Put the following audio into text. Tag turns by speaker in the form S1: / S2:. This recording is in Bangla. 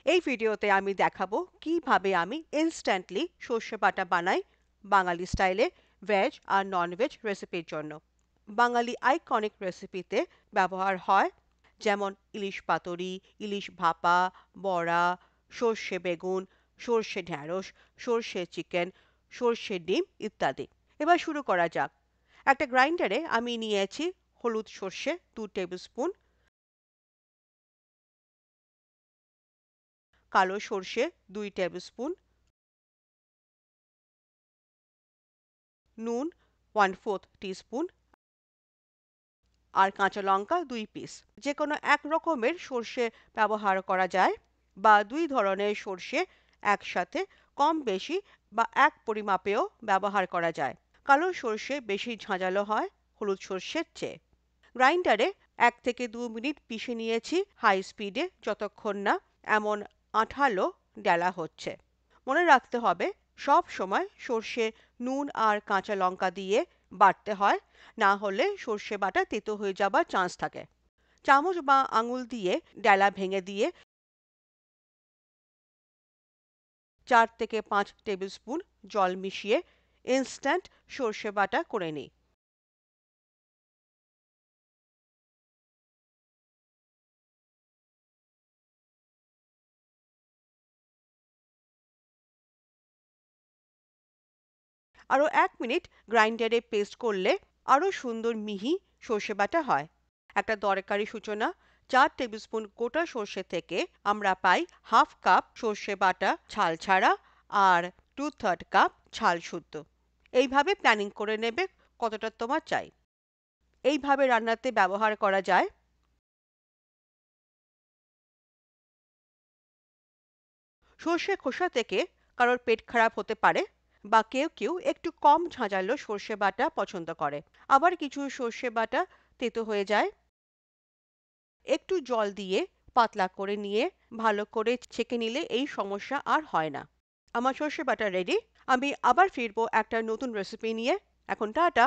S1: এই ভিডিওতে আমি দেখাবো কিভাবে আমি ইনস্ট্যান্টলি সর্ষে বাটা বানাই বাঙালি স্টাইলে ভেজ আর নন ভেজ রেসিপির জন্য। বাঙালি আইকনিক রেসিপিতে ব্যবহার হয় যেমন ইলিশ পাতুরি, ইলিশ ভাপা, বড়া, সর্ষে বেগুন, সর্ষে ঢ্যাঁড়স, সর্ষে চিকেন, সর্ষে ডিম ইত্যাদি। এবার শুরু করা যাক। একটা গ্রাইন্ডারে আমি নিয়েছি হলুদ সর্ষে 2 টেবিল স্পুন, কালো সর্ষে 2 টেবিল স্পুন, নুন 1/4 টিস্পুন আর কাঁচা লঙ্কা 2 পিস। যে কোনো এক রকমের সর্ষে ব্যবহার করা যায় বা দুই ধরনের সর্ষে একসাথে কম বেশি বা এক পরিমাপেও ব্যবহার করা যায়। কালো সর্ষে বেশি ঝাঁঝালো হয় হলুদ সর্ষের চেয়ে। গ্রাইন্ডারে 1 থেকে 2 মিনিট পিষে নিয়েছি হাই স্পিডে যতক্ষণ না এমন আঠালো ডেলা হচ্ছে। মনে রাখতে হবে সব সময় সর্ষে নুন আর কাঁচা লঙ্কা দিয়ে বাটতে হয়, না হলে সর্ষে বাটা তেতো হয়ে যাবার চান্স থাকে। চামচ বা আঙুল দিয়ে ডেলা ভেঙে দিয়ে 4 থেকে 5 টেবিল স্পুন জল মিশিয়ে ইনস্ট্যান্ট সর্ষে বাটা করে নিই। আরও 1 মিনিট গ্রাইন্ডারে পেস্ট করলে আরও সুন্দর মিহি সর্ষে বাটা হয়। একটা দরকারি সূচনা, 4 টেবিল স্পুন গোটা সর্ষে থেকে আমরা পাই হাফ কাপ সর্ষে বাটা ছাল ছাড়া আর 2/3 কাপ ছাল শুদ্ধ। এইভাবে প্ল্যানিং করে নেবে কতটা তোমার চাই। এইভাবে রান্নাতে ব্যবহার করা যায় সর্ষে খোসা থেকে কারোর পেট খারাপ হতে পারে বা কেউ কেউ একটু কম ঝাঁঝালো সর্ষে বাটা পছন্দ করে। আবার কিছু সর্ষে বাটা তেতো হয়ে যায়। একটু জল দিয়ে পাতলা করে নিয়ে ভালো করে ছেঁকে নিলে এই সমস্যা আর হয় না। আমার সর্ষে বাটা রেডি। আমি আবার ফিরবো একটা নতুন রেসিপি নিয়ে। এখন টাটা।